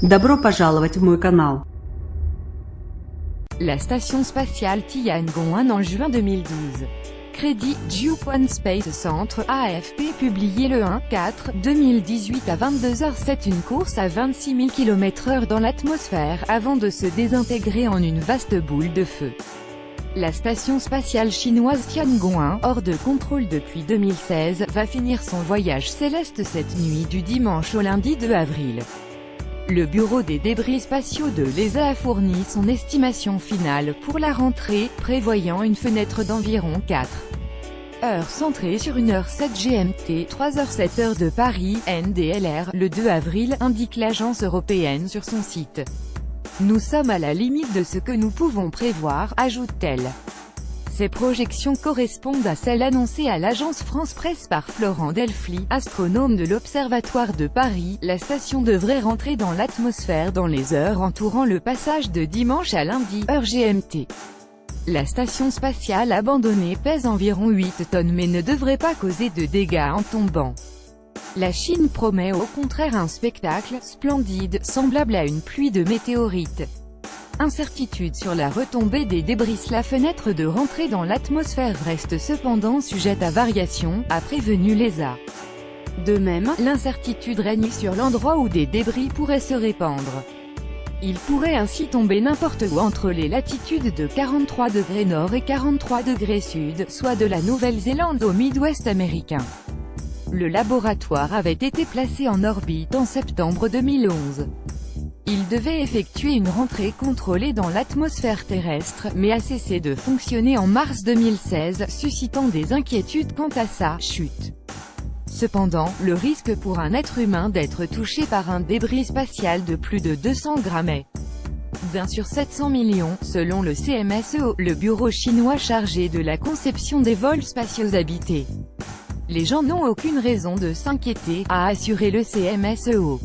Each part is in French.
Добро пожаловать в мой канал. La station spatiale Tiangong-1 en juin 2012. Crédit Jiuquan Space Centre, AFP publié le 1-4-2018 à 22h07. Une course à 26 000 km/h dans l'atmosphère, avant de se désintégrer en une vaste boule de feu. La station spatiale chinoise Tiangong-1, hors de contrôle depuis 2016, va finir son voyage céleste cette nuit du dimanche au lundi 2 avril. Le bureau des débris spatiaux de l'ESA a fourni son estimation finale pour la rentrée, prévoyant une fenêtre d'environ 4 heures centrée sur 1h07 GMT, 3h07 heure de Paris, NDLR, le 2 avril, indique l'agence européenne sur son site. Nous sommes à la limite de ce que nous pouvons prévoir, ajoute-t-elle. Ces projections correspondent à celles annoncées à l'agence France Presse par Florent Delfly, astronome de l'Observatoire de Paris. La station devrait rentrer dans l'atmosphère dans les heures entourant le passage de dimanche à lundi, heure GMT. La station spatiale abandonnée pèse environ 8 tonnes mais ne devrait pas causer de dégâts en tombant. La Chine promet au contraire un spectacle splendide, semblable à une pluie de météorites. Incertitude sur la retombée des débris. La fenêtre de rentrée dans l'atmosphère reste cependant sujette à variation, a prévenu l'ESA. De même, l'incertitude règne sur l'endroit où des débris pourraient se répandre. Ils pourraient ainsi tomber n'importe où entre les latitudes de 43 degrés nord et 43 degrés sud, soit de la Nouvelle-Zélande au Midwest américain. Le laboratoire avait été placé en orbite en septembre 2011. Il devait effectuer une rentrée contrôlée dans l'atmosphère terrestre, mais a cessé de fonctionner en mars 2016, suscitant des inquiétudes quant à sa chute. Cependant, le risque pour un être humain d'être touché par un débris spatial de plus de 200 grammes est d'1 sur 700 millions, selon le CMSEO, le bureau chinois chargé de la conception des vols spatiaux habités. Les gens n'ont aucune raison de s'inquiéter, a assuré le CMSEO.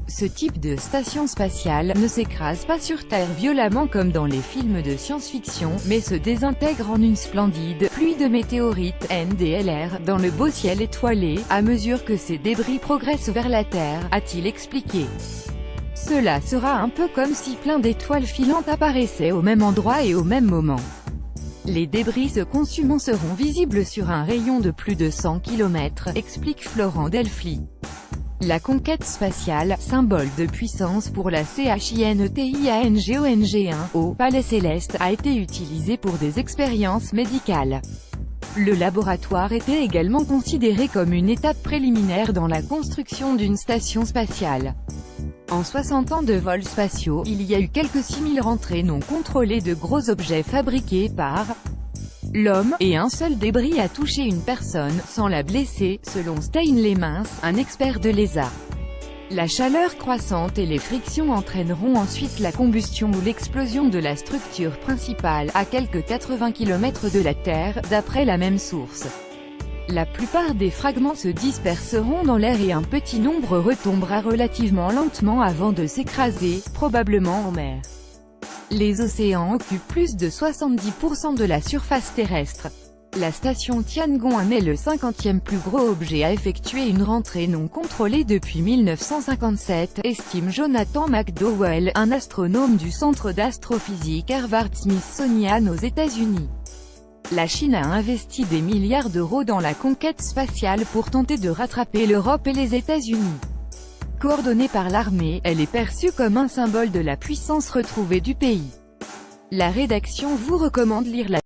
Ce type de station spatiale ne s'écrase pas sur Terre violemment comme dans les films de science-fiction, mais se désintègre en une splendide pluie de météorites, NDLR, dans le beau ciel étoilé, à mesure que ces débris progressent vers la Terre, a-t-il expliqué. Cela sera un peu comme si plein d'étoiles filantes apparaissaient au même endroit et au même moment. Les débris se consumant seront visibles sur un rayon de plus de 100 km, explique Florent Delfly. La conquête spatiale, symbole de puissance pour la CHINETIANGONG-1, au Palais Céleste, a été utilisée pour des expériences médicales. Le laboratoire était également considéré comme une étape préliminaire dans la construction d'une station spatiale. En 60 ans de vols spatiaux, il y a eu quelques 6000 rentrées non contrôlées de gros objets fabriqués par l'homme, et un seul débris a touché une personne, sans la blesser, selon Stanley Mince, un expert de l'ESA. La chaleur croissante et les frictions entraîneront ensuite la combustion ou l'explosion de la structure principale, à quelques 80 km de la Terre, d'après la même source. La plupart des fragments se disperseront dans l'air et un petit nombre retombera relativement lentement avant de s'écraser, probablement en mer. Les océans occupent plus de 70% de la surface terrestre. La station Tiangong-1 est le 50e plus gros objet à effectuer une rentrée non contrôlée depuis 1957, estime Jonathan McDowell, un astronome du Centre d'astrophysique Harvard-Smithsonian aux États-Unis. La Chine a investi des milliards d'euros dans la conquête spatiale pour tenter de rattraper l'Europe et les États-Unis. Coordonnée par l'armée, elle est perçue comme un symbole de la puissance retrouvée du pays. La rédaction vous recommande lire la